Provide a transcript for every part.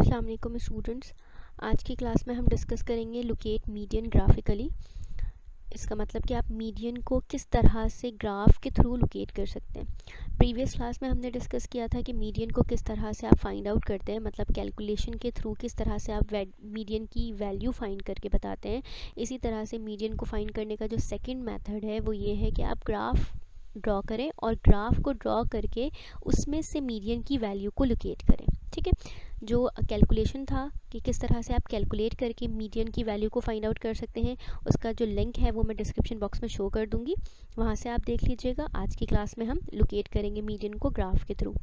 अस्सलाम वालेकुम स्टूडेंट्स। आज की क्लास में हम डिस्कस करेंगे लोकेट मीडियन ग्राफिकली। इसका मतलब कि आप मीडियन को किस तरह से ग्राफ के थ्रू लोकेट कर सकते हैं। प्रीवियस क्लास में हमने डिस्कस किया था कि मीडियन को किस तरह से आप फाइंड आउट करते हैं, मतलब कैलकुलेशन के थ्रू किस तरह से आप मीडियन की वैल्यू फाइंड करके बताते हैं। इसी तरह से मीडियन को फाइंड करने का जो सेकंड मेथड है वो ये है कि आप ग्राफ ड्रॉ करें और ग्राफ को ड्रॉ करके उसमें से मीडियन की वैल्यू को लोकेट करें। ठीक है, जो कैलकुलेशन था कि किस तरह से आप कैलकुलेट करके मीडियन की वैल्यू को फाइंड आउट कर सकते हैं, उसका जो लिंक है वो मैं डिस्क्रिप्शन बॉक्स में शो कर दूंगी, वहाँ से आप देख लीजिएगा। आज की क्लास में हम लोकेट करेंगे मीडियन को ग्राफ के through.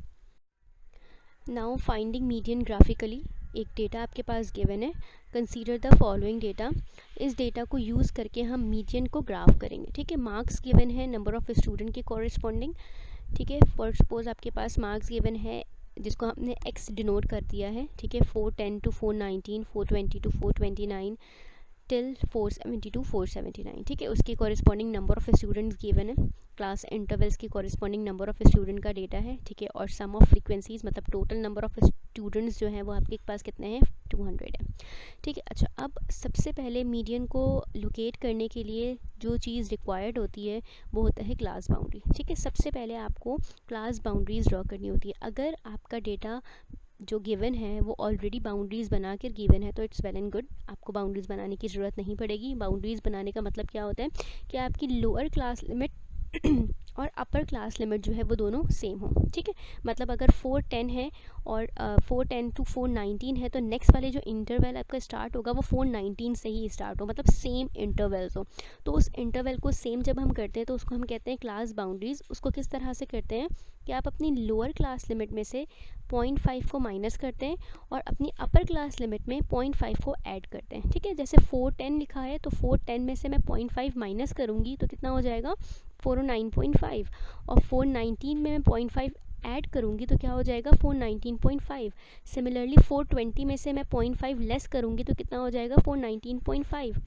Now finding median graphically. एक डेटा आपके पास गिवन है, कंसीडर द फॉलोइंग डेटा। इस डेटा को यूज़ करके हम मीडियन को ग्राफ करेंगे। ठीक है, मार्क्स गिवन है नंबर ऑफ़ स्टूडेंट के कॉरेस्पॉन्डिंग। ठीक है, फॉर सपोज आपके पास मार्क्स गिवन है जिसको हमने x डिनोट कर दिया है। ठीक है, 410 to 419, 420 to 429 टिल 470 to 479। ठीक है, उसकी corresponding number of students given है, क्लास इंटरवल्स की कॉरेस्पॉन्डिंग नंबर ऑफ़ स्टूडेंट का डेटा है। ठीक है, और सम ऑफ फ्रीक्वेंसीज मतलब टोटल नंबर ऑफ़ स्टूडेंट्स जो हैं वो आपके पास कितने हैं, 200 है। ठीक है, अच्छा, अब सबसे पहले मीडियन को लोकेट करने के लिए जो चीज़ रिक्वायर्ड होती है वो होता है क्लास बाउंड्री। ठीक है, सबसे पहले आपको क्लास बाउंड्रीज ड्रॉ करनी होती है। अगर आपका डेटा जो गिवन है वो ऑलरेडी बाउंड्रीज़ बना कर गिवन है तो इट्स वेल एंड गुड, आपको बाउंड्रीज़ बनाने की ज़रूरत नहीं पड़ेगी। बाउंड्रीज़ बनाने का मतलब क्या होता है कि आपकी लोअर क्लास लिमिट और अपर क्लास लिमिट जो है वो दोनों सेम हो। ठीक है, मतलब अगर 410 है और 410 to 419 है तो नेक्स्ट वाले जो इंटरवल आपका स्टार्ट होगा वो 419 से ही स्टार्ट हो, मतलब सेम इंटरवल्स हो। तो उस इंटरवल को सेम जब हम करते हैं तो उसको हम कहते हैं क्लास बाउंड्रीज़। उसको किस तरह से करते हैं कि आप अपनी लोअर क्लास लिमिट में से 0.5 को माइनस करते हैं और अपनी अपर क्लास लिमिट में 0.5 को ऐड करते हैं। ठीक है, जैसे 410 लिखा है तो 410 में से मैं 0.5 माइनस करूँगी तो कितना हो जाएगा, 409.5, और 419 में मैं 0.5 ऐड करूँगी तो क्या हो जाएगा, 419.5। सिमिलरली 420 में से मैं 0.5 लेस करूँगी तो कितना हो जाएगा, 419.5।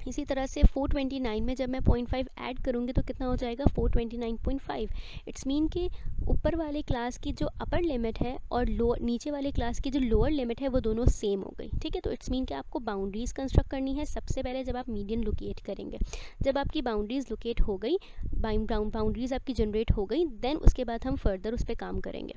इसी तरह से 429 में जब मैं 0.5 ऐड करूँगी तो कितना हो जाएगा, 429.5। इट्स मीन कि ऊपर वाले क्लास की जो अपर लिमिट है और नीचे वाले क्लास की जो लोअर लिमिट है वो दोनों सेम हो गई। ठीक है, तो इट्स मीन कि आपको बाउंड्रीज़ कंस्ट्रक्ट करनी है सबसे पहले जब आप मीडियन लोकेट करेंगे। जब आपकी बाउंड्रीज़ लोकेट हो गई, बाउंड्रीज़ आपकी जनरेट हो गई, देन उसके बाद हम फर्दर उस पर काम करेंगे।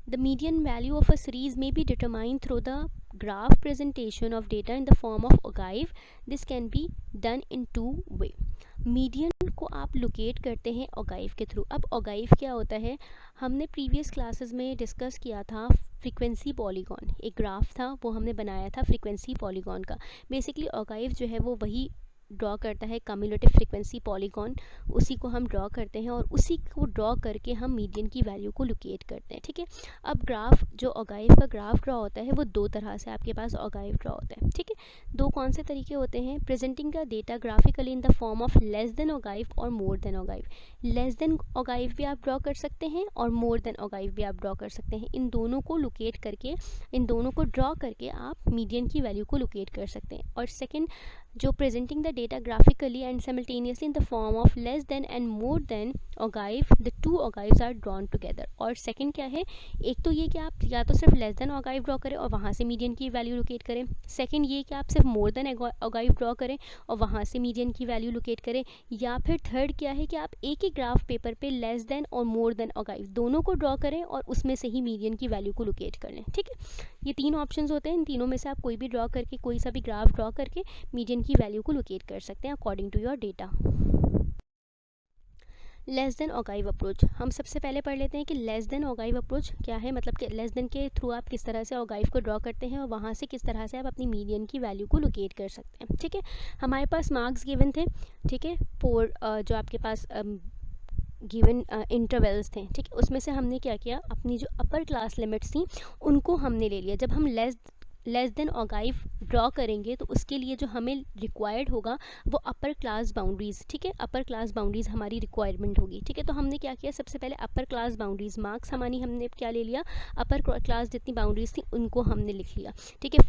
The median value of a series may be determined through the graph presentation of data in the form of ogive. This can be done in two way. Median को आप लोकेट करते हैं ओगाइव के through. अब ogive क्या होता है, हमने प्रीवियस क्लासेस में डिस्कस किया था फ्रीक्वेंसी पॉलीगॉन। एक ग्राफ था वो हमने बनाया था फ्रीक्वेंसी पॉलीगॉन का। बेसिकली ओगाइव जो है वो वही ड्रॉ करता है, कम्युलेटिव फ्रीक्वेंसी पॉलीगॉन, उसी को हम ड्रॉ करते हैं और उसी को ड्रॉ करके हम मीडियन की वैल्यू को लोकेट करते हैं। ठीक है, अब ग्राफ जो ओगाइव का ग्राफ ड्रॉ होता है वो दो तरह से आपके पास ओगाइव ड्रॉ होता है। ठीक है, दो कौन से तरीके होते हैं, presenting the data graphically in the form of less than ogive और more than ogive. Less than ogive भी आप ड्रॉ कर सकते हैं और मोर देन ओगाइव भी आप ड्रॉ कर सकते हैं। इन दोनों को लोकेट करके, इन दोनों को ड्रॉ करके आप मीडियन की वैल्यू को लोकेट कर सकते हैं। और सेकेंड, जो presenting the data graphically and simultaneously in the form of less than and more than ogive, the two ogives are drawn together. और सेकंड क्या है, एक तो ये कि आप या तो सिर्फ लेस देन ओगाइव ड्रॉ करें और वहाँ से मीडियन की वैल्यू लोकेट करें। सेकंड ये कि आप सिर्फ मोर देन ओगाइव ड्रॉ करें और वहाँ से मीडियन की वैल्यू लोकेट करें। या फिर थर्ड क्या है कि आप एक ही ग्राफ पेपर पे लेस देन और मोर देन ओगाइव दोनों को ड्रॉ करें और उसमें से ही मीडियन की वैल्यू को लोकेट कर लें। ठीक है, ये तीन ऑप्शंस होते हैं, इन तीनों में से आप कोई भी ड्रॉ करके, कोई सा भी ग्राफ ड्रॉ करके मीडियन की वैल्यू को लोकेट कर सकते हैं according to your data. Less than ogive approach, हम सबसे पहले पढ़ लेते हैं कि लेस देन ओगाइव अप्रोच क्या है। मतलब कि लेस देन के थ्रू आप किस तरह से ओगाइव को ड्रॉ करते हैं और वहाँ से किस तरह से आप अपनी मीडियन की वैल्यू को लोकेट कर सकते हैं। ठीक है, हमारे पास मार्क्स गिवन थे। ठीक है, फोर जो आपके पास गिवन इंटरवल्स थे। ठीक है, उसमें से हमने क्या किया, अपनी जो अपर क्लास लिमिट्स थी उनको हमने ले लिया। जब हम लेस देन ओगाइव ड्रॉ करेंगे तो उसके लिए जो हमें रिक्वायर्ड होगा वो अपर क्लास बाउंड्रीज़। ठीक है, अपर क्लास बाउंड्रीज़ हमारी रिक्वायरमेंट होगी। ठीक है, तो हमने क्या किया, सबसे पहले अपर क्लास बाउंड्रीज़ मार्क्स हमने क्या ले लिया, अपर क्लास जितनी बाउंड्रीज़ थी उनको हमने लिख लिया। ठीक है,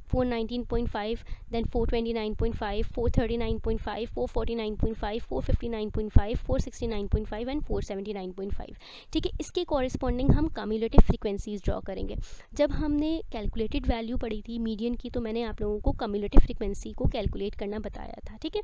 419.5, then 429.5, 439.5, 449.5, 459.5, 469.5 एंड 479.5। ठीक है, इसके कॉरेस्पॉन्डिंग हम कम्युलेटिव फ्रीक्वेंसीज ड्रॉ करेंगे। जब हमने कैलकुलेटेड वैल्यू पढ़ी थी मीडियन की, तो मैंने आप लोगों को कम्युलेटिव फ्रीक्वेंसी को कैलकुलेट करना बताया था। ठीक है,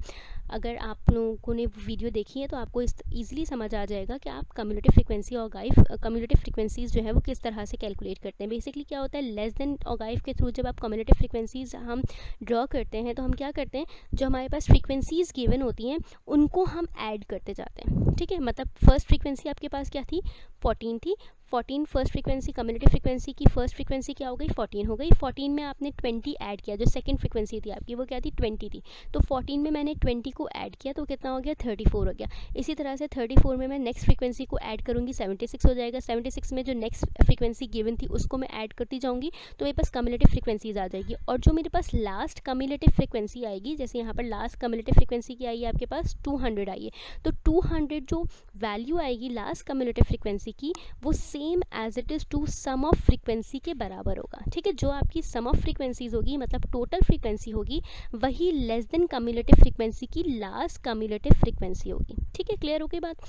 अगर आप लोगों ने वीडियो देखी है तो आपको इस ईजिली समझ आ जाएगा कि आप कम्युलेटिव फ्रीक्वेंसी और कम्युलेटिव फ्रीक्वेंसीज जो है वो किस तरह से कैलकुलेट करते हैं। बेसिकली क्या होता है, लेस देन ऑगाइव के थ्रू जब आप कम्युलेटिव फ्रीक्वेंसीज हम ड्रॉ करते हैं तो हम क्या करते हैं, जो हमारे पास फ्रीक्वेंसीज गिवन होती हैं उनको हम ऐड करते जाते हैं। ठीक है, मतलब फर्स्ट फ्रीक्वेंसी आपके पास क्या थी, 14 थी। 14 फर्स्ट फ्रीक्वेंसी, कम्युलेटिव फ्रीक्वेंसी की फर्स्ट फ्रीक्वेंसी क्या हो गई, 14 हो गई। 14 में आपने 20 ऐड किया, जो सेकंड फ्रीक्वेंसी थी आपकी वो क्या थी, 20 थी। तो 14 में मैंने 20 को ऐड किया तो कितना हो गया, 34 हो गया। इसी तरह से 34 में मैं नेक्स्ट फ्रीक्वेंसी को ऐड करूँगी, 76 हो जाएगा। 76 में जो नेक्स्ट फ्रीक्वेंसी गिवन थी उसको मैं ऐड करती जाऊँगी तो मेरे पास कम्युलेटिव फ्रीक्वेंसीज आ जाएगी। और जो मेरे पास लास्ट कम्युलेटिव फ्रीक्वेंसी आएगी, जैसे यहाँ पर लास्ट कम्युलेटिव फ्रीक्वेंसी की आई है आपके पास 200 आई है, तो 200 जो वैल्यू आएगी लास्ट कम्युलेटिव फ्रीक्वेंसी की वो same as it is to sum of frequency के बराबर होगा। ठीक है, जो आपकी सम ऑफ फ्रीक्वेंसीज होगी मतलब टोटल फ्रीक्वेंसी होगी वही लेस देन कम्युलेटिव फ्रीक्वेंसी की लास्ट कम्युलेटिव फ्रीक्वेंसी होगी। ठीक है, क्लियर हो गई बात।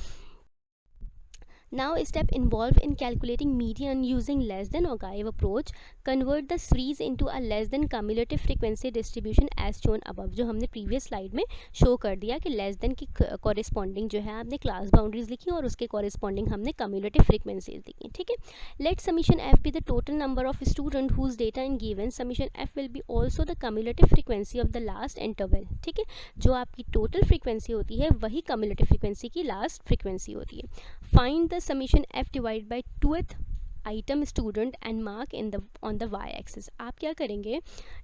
Now a step involved in calculating median using less than ogive approach convert the series into a less than cumulative frequency distribution as shown above। जो हमने previous slide में show कर दिया कि less than की corresponding जो है आपने class boundaries लिखी और उसके corresponding हमने cumulative frequencies लिखी। ठीक है, let summation f be the total number of student whose data in given summation f will be also the cumulative frequency of the last interval। ठीक है, जो आपकी total frequency होती है वही cumulative frequency की last frequency होती है। Find the summation f divided by 2th item student and mark in the on the Y axis. आप क्या करेंगे,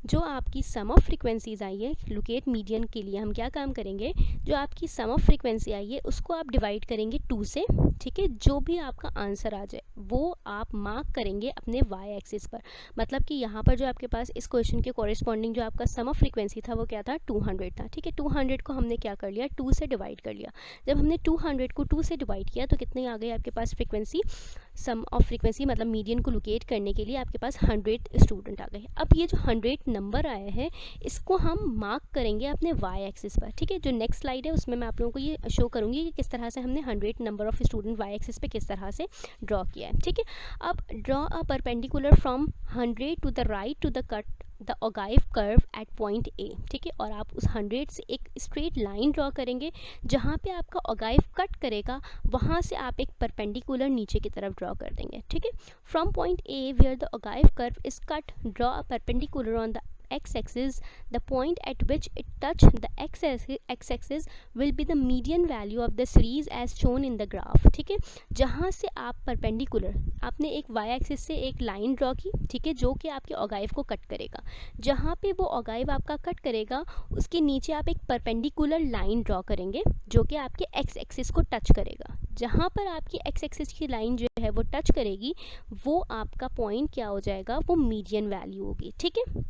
जो आपकी सम ऑफ फ्रीक्वेंसीज आई है लोकेट मीडियन के लिए हम क्या काम करेंगे, जो आपकी सम ऑफ फ्रीक्वेंसी आई है उसको आप डिवाइड करेंगे 2 से। ठीक है, जो भी आपका आंसर आ जाए वो आप मार्क करेंगे अपने वाई एक्सिस पर। मतलब कि यहाँ पर जो आपके पास इस क्वेश्चन के कॉरेस्पॉन्डिंग जो आपका सम ऑफ फ्रीक्वेंसी था वो क्या था, 200 था। ठीक है, 200 को हमने क्या कर लिया, 2 से डिवाइड कर लिया। जब हमने 200 को 2 से डिवाइड किया तो कितनी आ गई आपके पास फ्रीक्वेंसी, सम ऑफ फ्रीक्वेंसी मतलब मीडियन को लोकेट करने के लिए आपके पास 100 स्टूडेंट आ गए। अब ये जो 100 नंबर आया है इसको हम मार्क करेंगे अपने वाई एक्सिस पर। ठीक है, जो नेक्स्ट स्लाइड है उसमें मैं आप लोगों को ये शो करूँगी कि किस तरह से हमने 100 number of student Y axis पे किस तरह से ड्रॉ किया है। ठीक है, अब draw a perpendicular from 100 to the right to the cut the ogive curve at point A. ठीक है, और आप उस 100 से एक स्ट्रेट लाइन ड्रॉ करेंगे, जहाँ पे आपका ओगाइव कट करेगा वहाँ से आप एक परपेंडिकुलर नीचे की तरफ ड्रॉ कर देंगे। ठीक है, from point A where the ogive curve is cut draw a perpendicular on the x-axis, the point at which it touch the x-axis will be the median value of the series as shown in the graph। ठीक है, जहाँ से आप perpendicular आपने एक y-axis से एक line draw की, ठीक है, जो कि आपके ओगाइव को कट करेगा। जहाँ पे वो ओगाइव आपका कट करेगा उसके नीचे आप एक परपेंडिकुलर लाइन ड्रॉ करेंगे जो कि आपके x-axis को टच करेगा। जहाँ पर आपकी x-axis की लाइन जो है वो टच करेगी वो आपका पॉइंट क्या हो जाएगा, वो मीडियन वैल्यू होगी। ठीक है,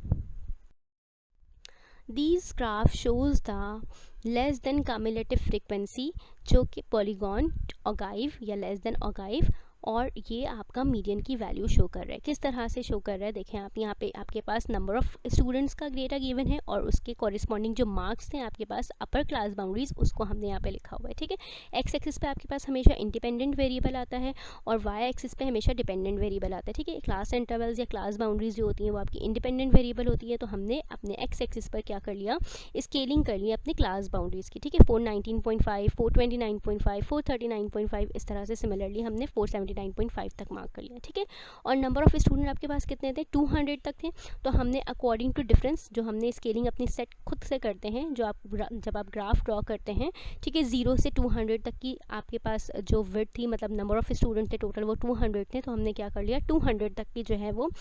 These graph shows the less than cumulative frequency जो कि पॉलीगॉन ओगाइव या लेस देन ओगाइव और ये आपका मीडियन की वैल्यू शो कर रहा है। किस तरह से शो कर रहा है, देखें आप यहाँ पे आपके पास नंबर ऑफ स्टूडेंट्स का डेटा गिवन है और उसके कॉरेस्पॉन्डिंग जो मार्क्स थे आपके पास अपर क्लास बाउंड्रीज उसको हमने यहाँ पे लिखा हुआ है। ठीक है, एक्स एक्सिस पे आपके पास हमेशा इंडिपेंडेंट वेरिएबल आता है और वाई एक्सिस पे हमेशा डिपेंडेंट वेरिएबल आता है। ठीक है, क्लास इंटरवल्स या क्लास बाउंड्रीज जो होती हैं वो आपकी इंडिपेंडेंट वेरिएबल होती है, तो हमने अपने एक्स एक्सिस पर क्या कर लिया, स्केलिंग कर ली अपनी क्लास बाउंड्रीज की। ठीक है, 419.5, 429.5, 439.5 इस तरह से सिमिलरली हमने 479.5 तक मार्क कर लिया। ठीक है, और नंबर ऑफ स्टूडेंट आपके पास कितने थे, 200 तक थे, तो हमने अकॉर्डिंग टू डिफरेंस जो हमने स्केलिंग अपनी सेट खुद से करते हैं, जो आप जब आप ग्राफ ड्रॉ करते हैं, ठीक है, 0 से 200 तक की आपके पास जो विड्थ थी मतलब नंबर ऑफ स्टूडेंट थे टोटल वो 200 थे, तो हमने क्या कर लिया 200 तक की जो है वो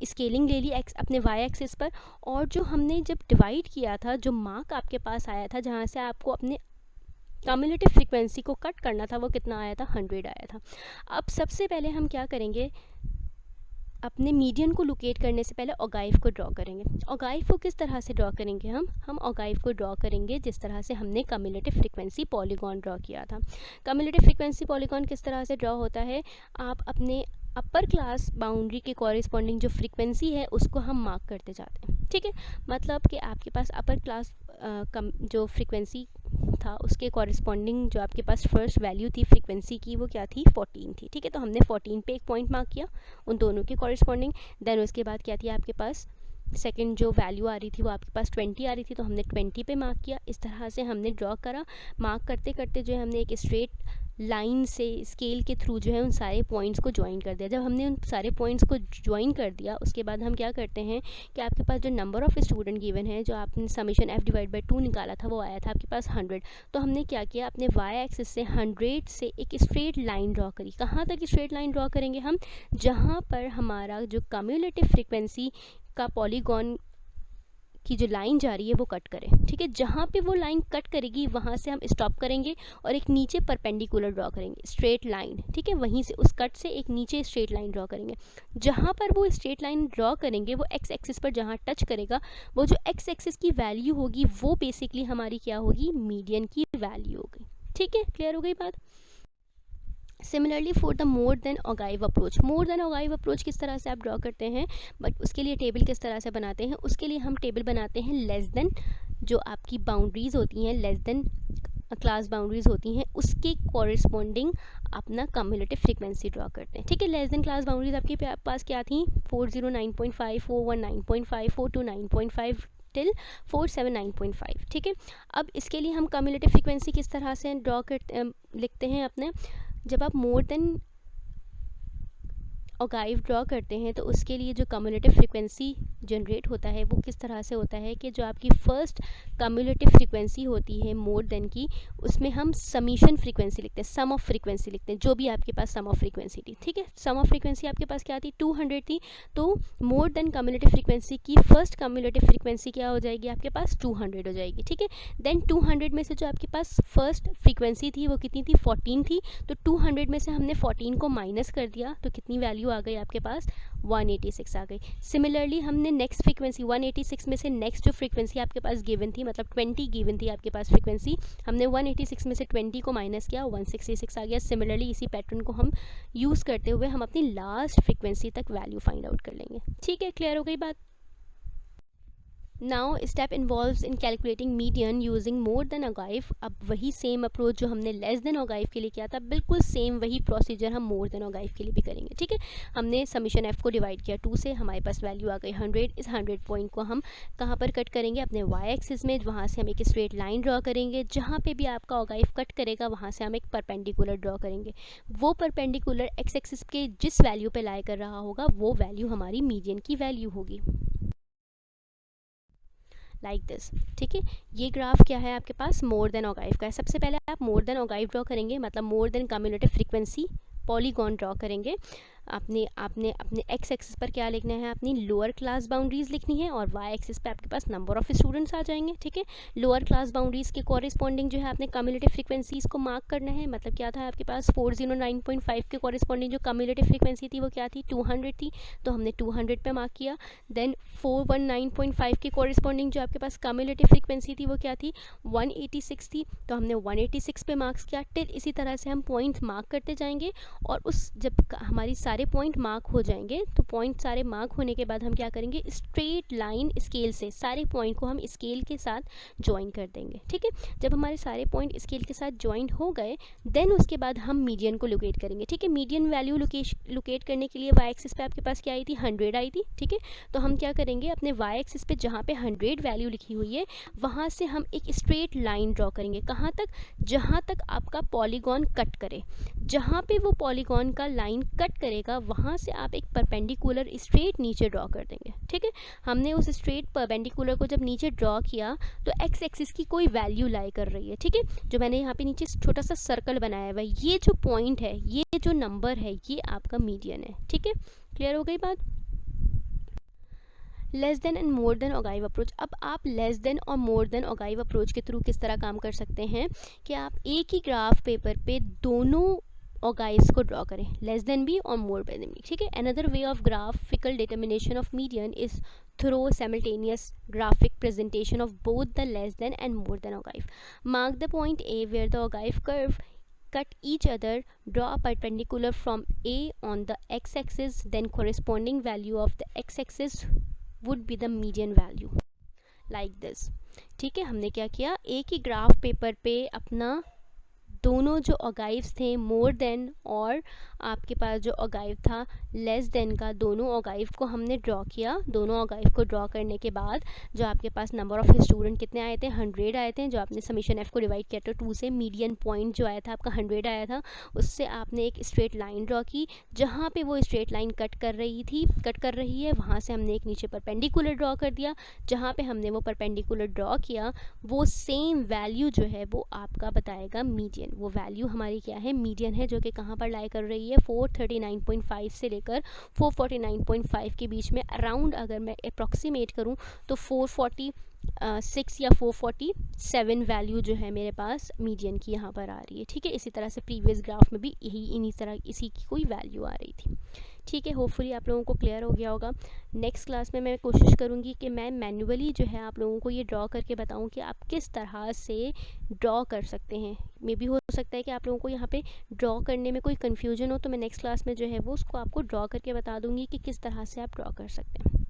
स्केलिंग ले ली एक्स अपने वाई एक्सिस पर। और जो हमने जब डिवाइड किया था, जो मार्क आपके पास आया था जहाँ से आपको अपने कम्युलेटिव फ्रीक्वेंसी को कट करना था, वो कितना आया था, 100 आया था। अब सबसे पहले हम क्या करेंगे, अपने मीडियन को लोकेट करने से पहले ओगाइव को ड्रॉ करेंगे। ओगाइव को किस तरह से ड्रॉ करेंगे, हम ओगाइव को ड्रॉ करेंगे जिस तरह से हमने कम्युलेटिव फ्रीक्वेंसी पॉलीगॉन ड्रॉ किया था। कम्युलेटिव फ्रीक्वेंसी पॉलीगॉन किस तरह से ड्रॉ होता है, आप अपने अपर क्लास बाउंड्री के कॉरिस्पॉन्डिंग जो फ्रीक्वेंसी है उसको हम मार्क करते जाते हैं, ठीक है। मतलब कि आपके पास अपर क्लास जो फ्रीक्वेंसी था उसके कॉरिस्पॉन्डिंग जो आपके पास फर्स्ट वैल्यू थी फ्रीक्वेंसी की वो क्या थी, 14 थी, ठीक है। तो हमने 14 पे एक पॉइंट मार्क किया उन दोनों के कॉरिस्पॉन्डिंग। देन उसके बाद क्या थी आपके पास सेकंड जो वैल्यू आ रही थी वो आपके पास 20 आ रही थी, तो हमने 20 पे मार्क किया। इस तरह से हमने ड्रॉ करा। मार्क करते करते जो है हमने एक स्ट्रेट लाइन से स्केल के थ्रू जो है उन सारे पॉइंट्स को ज्वाइन कर दिया। जब हमने उन सारे पॉइंट्स को ज्वाइन कर दिया उसके बाद हम क्या करते हैं कि आपके पास जो नंबर ऑफ़ स्टूडेंट गिवन है, जो आपने समेशन f डिवाइड बाई 2 निकाला था वो आया था आपके पास 100। तो हमने क्या किया, अपने y एक्सिस से 100 से एक स्ट्रेट लाइन ड्रॉ करी। कहाँ तक स्ट्रेट लाइन ड्रॉ करेंगे हम, जहाँ पर हमारा जो कम्युलेटिव फ्रीक्वेंसी का पॉलीगॉन की जो लाइन जा रही है वो कट करे, ठीक है। जहाँ पे वो लाइन कट करेगी वहाँ से हम स्टॉप करेंगे और एक नीचे परपेंडिकुलर ड्रॉ करेंगे, स्ट्रेट लाइन, ठीक है। वहीं से उस कट से एक नीचे स्ट्रेट लाइन ड्रॉ करेंगे। जहाँ पर वो स्ट्रेट लाइन ड्रॉ करेंगे वो एक्स एक्सिस पर जहाँ टच करेगा वो जो एक्स एक्सिस की वैल्यू होगी वो बेसिकली हमारी क्या होगी, मीडियन की वैल्यू होगी, ठीक है। क्लियर हो गई बात। Similarly for the more than ogive approach, more than ogive approach किस तरह से आप ड्रॉ करते हैं, बट उसके लिए टेबल किस तरह से बनाते हैं, उसके लिए हम टेबल बनाते हैं लेस देन जो आपकी बाउंड्रीज होती हैं, लेस देन क्लास बाउंड्रीज होती हैं उसके कॉरिस्पॉन्डिंग अपना कम्युलेटिव फ्रीक्वेंसी ड्रॉ करते हैं, ठीक है। लेस देन क्लास बाउंड्रीज आपके पास क्या थी, 409.5, 419.5, 429.5 टिल 479.5, ठीक है। अब इसके लिए हम कम्युलेटिव फ्रीक्वेंसी किस तरह से ड्रॉ करते लिखते हैं अपने, जब आप मोर देन ओगाइव ड्रॉ करते हैं तो उसके लिए जो कम्युलेटिव फ्रीक्वेंसी जनरेट होता है वो किस तरह से होता है कि जो आपकी फ़र्स्ट कम्युलेटिव फ्रीक्वेंसी होती है मोर देन की, उसमें हम समीशन फ्रीक्वेंसी लिखते हैं, सम ऑफ फ्रीक्वेंसी लिखते हैं, जो भी आपके पास सम ऑफ फ्रीक्वेंसी थी, ठीक है। सम ऑफ फ्रीक्वेंसी आपके पास क्या थी, 200 थी, तो मोर देन कम्युलेटिव फ्रीक्वेंसी की फर्स्ट कम्युलेटिव फ्रीक्वेंसी क्या हो जाएगी आपके पास, 200 हो जाएगी, ठीक है। देन 200 में से जो आपके पास फर्स्ट फ्रीक्वेंसी थी वो कितनी थी, 14 थी, तो 200 में से हमने 14 को माइनस कर दिया तो कितनी वैल्यू आ गई आपके पास, 186 आ गई। सिमिलरली हमने नेक्स्ट फ्रीक्वेंसी 186 में से नेक्स्ट जो फ्रीक्वेंसी आपके पास गिवन थी, मतलब 20 गिवन थी आपके पास फ्रीक्वेंसी, हमने 186 में से 20 को माइनस किया, 166 आ गया। सिमिलरली इसी पैटर्न को हम यूज़ करते हुए हम अपनी लास्ट फ्रीक्वेंसी तक वैल्यू फाइंड आउट कर लेंगे, ठीक है। क्लियर हो गई बात। नाउ स्टेप इन्वॉल्व्स इन calculating median using more than ogive. अब वही सेम अप्रोच जो हमने लेस देन ओगाइव के लिए किया था, बिल्कुल सेम वही प्रोसीजर हम मोर देन ओगाइव के लिए भी करेंगे, ठीक है। हमने समीशन एफ को डिवाइड किया 2 से, हमारे पास वैल्यू आ गई 100। इस 100 पॉइंट को हम कहाँ पर कट करेंगे, अपने वाई एक्सिस में, वहाँ से हम एक स्ट्रेट लाइन ड्रॉ करेंगे। जहाँ पे भी आपका ओगाइव कट करेगा वहाँ से हम एक परपेंडिकुलर ड्रॉ करेंगे। वो परपेंडिकुलर एक्स एक्सिस के जिस वैल्यू पे लाई कर रहा होगा वो वैल्यू हमारी मीडियन की वैल्यू होगी, लाइक दिस, ठीक है। ये ग्राफ क्या है आपके पास, मोर देन ओगाइव का है। सबसे पहले आप मोर देन ओगाइव ड्रॉ करेंगे, मतलब more than cumulative frequency polygon draw करेंगे। आपने आपने अपने एक्स एक्सिस पर क्या लिखना है, अपनी लोअर क्लास बाउंड्रीज लिखनी है, और वाई एक्सिस पे आपके पास नंबर ऑफ स्टूडेंट्स आ जाएंगे, ठीक है। लोअर क्लास बाउंड्रीज के कॉरिस्पॉन्डिंग जो है आपने कम्युलेटिव फ्रीक्वेंसीज को मार्क करना है। मतलब क्या था आपके पास 409.5 के कॉरिस्पॉन्डिंग जो कम्युलेटिव फ्रीक्वेंसी थी वो क्या थी, 200 थी, तो हमने 200 पे मार्क किया। देन 419.5 के कॉरिस्पॉन्डिंग जो आपके पास कम्युलेटिव फ्रीक्वेंसी थी वो क्या थी, 186 थी, तो हमने 186 पे मार्क्स किया। टिल इसी तरह से हम पॉइंट मार्क करते जाएंगे, और उस जब हमारी सारे पॉइंट मार्क हो जाएंगे तो पॉइंट सारे मार्क होने के बाद हम क्या करेंगे, स्ट्रेट लाइन स्केल से सारे पॉइंट को हम स्केल के साथ ज्वाइन कर देंगे, ठीक है। जब हमारे सारे पॉइंट स्केल के साथ ज्वाइन हो गए देन उसके बाद हम मीडियन को लोकेट करेंगे, ठीक है। मीडियन वैल्यू लोकेट करने के लिए वाई एक्सिस पे आपके पास क्या आई थी, 100 आई थी, ठीक है। तो हम क्या करेंगे, अपने वाई एक्सिस पे जहाँ पे 100 वैल्यू लिखी हुई है वहाँ से हम एक स्ट्रेट लाइन ड्रॉ करेंगे। कहाँ तक, जहाँ तक आपका पॉलीगॉन कट करे। जहाँ पे वो पॉलीगॉन का लाइन कट करेगा वहाँ से आप एक परपेंडिकुलर स्ट्रेट नीचे ड्रॉ कर देंगे, ठीक है। हमने उस स्ट्रेट परपेंडिकुलर को जब नीचे ड्रॉ किया तो एक्स एक्सिस की कोई वैल्यू लाई कर रही है, ठीक है। जो मैंने यहाँ पे नीचे छोटा सा सर्कल बनाया हुआ है, ये जो पॉइंट है, ये जो नंबर है, ये आपका मीडियन है, ठीक है। क्लियर हो गई बात। Less than and more than ogive approach. अब आप लेस देन और मोर देन ओगाइव अप्रोच के थ्रू किस तरह काम कर सकते हैं कि आप एक ही ग्राफ पेपर पे दोनों ओगाइव्स को ड्रॉ करें, लेस देन भी और मोर देन भी, ठीक है। Another way of graphical determination of median is through simultaneous graphic presentation of both the less than and more than ogive. Mark the point A where the ogive curve cut each other, draw a perpendicular from A on the x-axis, then corresponding value of the x-axis would be the median value, like this. ठीक है, हमने क्या किया, एक ही graph paper पे अपना दोनों जो ऑगाइव्स थे मोर देन और आपके पास जो ऑगाइव था लेस देन का, दोनों ऑगाइव को हमने ड्रॉ किया। दोनों ऑगाइव को ड्रॉ करने के बाद जो आपके पास नंबर ऑफ स्टूडेंट कितने आए थे, 100 आए थे। जो आपने समीशन एफ को डिवाइड किया था 2 से, मीडियन पॉइंट जो आया था आपका 100 आया था, उससे आपने एक स्ट्रेट लाइन ड्रॉ की। जहाँ पे वो स्ट्रेट लाइन कट कर रही है वहाँ से हमने एक नीचे परपेंडिकुलर ड्रॉ कर दिया। जहाँ पे हमने वो परपेंडिकुलर ड्रॉ किया वो सेम वैल्यू जो है वो आपका बताएगा मीडियन। वो वैल्यू हमारी क्या है, मीडियन है, जो कि कहाँ पर लाई कर रही है, 439.5 से लेकर 449.5 के बीच में अराउंड। अगर मैं अप्रॉक्सीमेट करूँ तो 446 या 447 वैल्यू जो है मेरे पास मीडियन की यहाँ पर आ रही है। ठीक है, इसी तरह से प्रीवियस ग्राफ में भी इसी की कोई वैल्यू आ रही थी। ठीक है, होपफुली आप लोगों को क्लियर हो गया होगा। नेक्स्ट क्लास में मैं कोशिश करूँगी कि मैं मैन्युअली जो है आप लोगों को ये ड्रॉ करके बताऊँ कि आप किस तरह से ड्रॉ कर सकते हैं। मे भी हो सकता है कि आप लोगों को यहाँ पे ड्रॉ करने में कोई कन्फ्यूजन हो, तो मैं नेक्स्ट क्लास में जो है वो उसको आपको ड्रॉ करके बता दूँगी कि किस तरह से आप ड्रॉ कर सकते हैं।